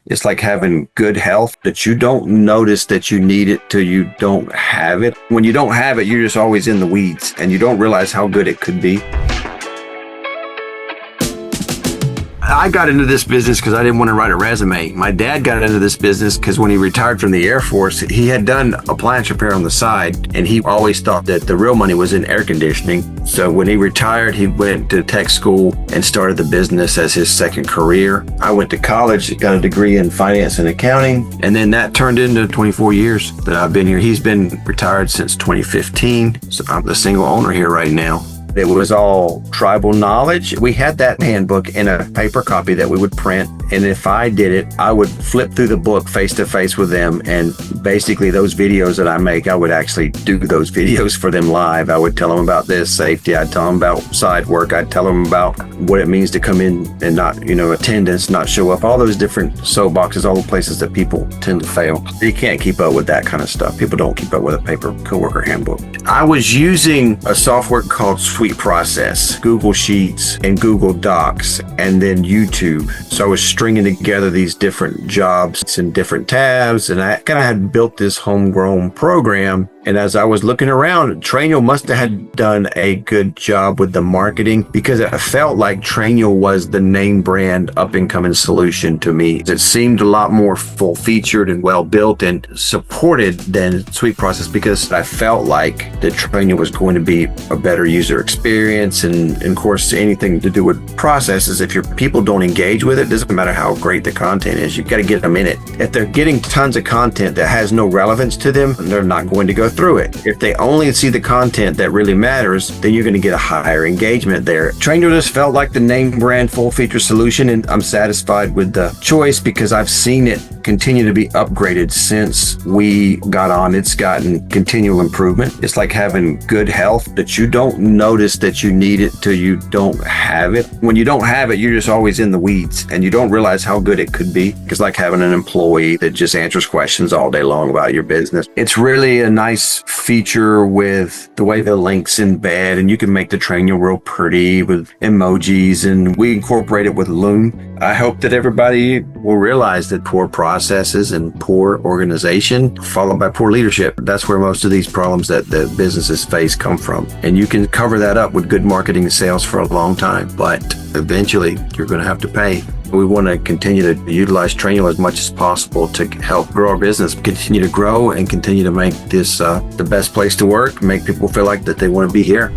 It's like having good health that you don't notice that you need it till you don't have it. When you don't have it, you're just always in the weeds and you don't realize how good it could be. I got into this business because I didn't want to write a resume. My dad got into this business because when he retired from the Air Force, he had done appliance repair on the side, and he always thought that the real money was in air conditioning. So when he retired, he went to tech school and started the business as his second career. I went to college, got a degree in finance and accounting, and then that turned into 24 years that I've been here. He's been retired since 2015, so I'm the single owner here right now. It was all tribal knowledge. We had that handbook in a paper copy that we would print. And if I did it, I would flip through the book face to face with them. And basically those videos that I make, I would actually do those videos for them live. I would tell them about this safety. I'd tell them about side work. I'd tell them about what it means to come in and not, attendance, not show up, all those different soapboxes, all the places that people tend to fail. You can't keep up with that kind of stuff. People don't keep up with a paper coworker handbook. I was using a software called Process, Google Sheets and Google Docs, and then YouTube. So I was stringing together these different jobs and different tabs, and I kind of had built this homegrown program. And as I was looking around, Trainual must have had done a good job with the marketing, because it felt like Trainual was the name brand up and coming solution to me. It seemed a lot more full featured and well built and supported than Sweet Process, because I felt like that Trainual was going to be a better user experience. And of course, anything to do with processes, if your people don't engage with it, doesn't matter how great the content is, you've got to get them in it. If they're getting tons of content that has no relevance to them, they're not going to go through it. If they only see the content that really matters, then you're going to get a higher engagement there. Trainual just felt like the name brand full feature solution, and I'm satisfied with the choice because I've seen it continue to be upgraded since we got on. It's gotten continual improvement. It's like having good health that you don't notice that you need it till you don't have it. When you don't have it, you're just always in the weeds and you don't realize how good it could be. It's like having an employee that just answers questions all day long about your business. It's really a nice feature with the way the links embed, and you can make the Trainual real pretty with emojis, and we incorporate it with Loom. I hope that everybody will realize that poor processes and poor organization followed by poor leadership, that's where most of these problems that the businesses face come from. And you can cover that up with good marketing and sales for a long time, but eventually you're going to have to pay. We want to continue to utilize Trainual as much as possible to help grow our business, continue to grow and continue to make this the best place to work, make people feel like that they want to be here.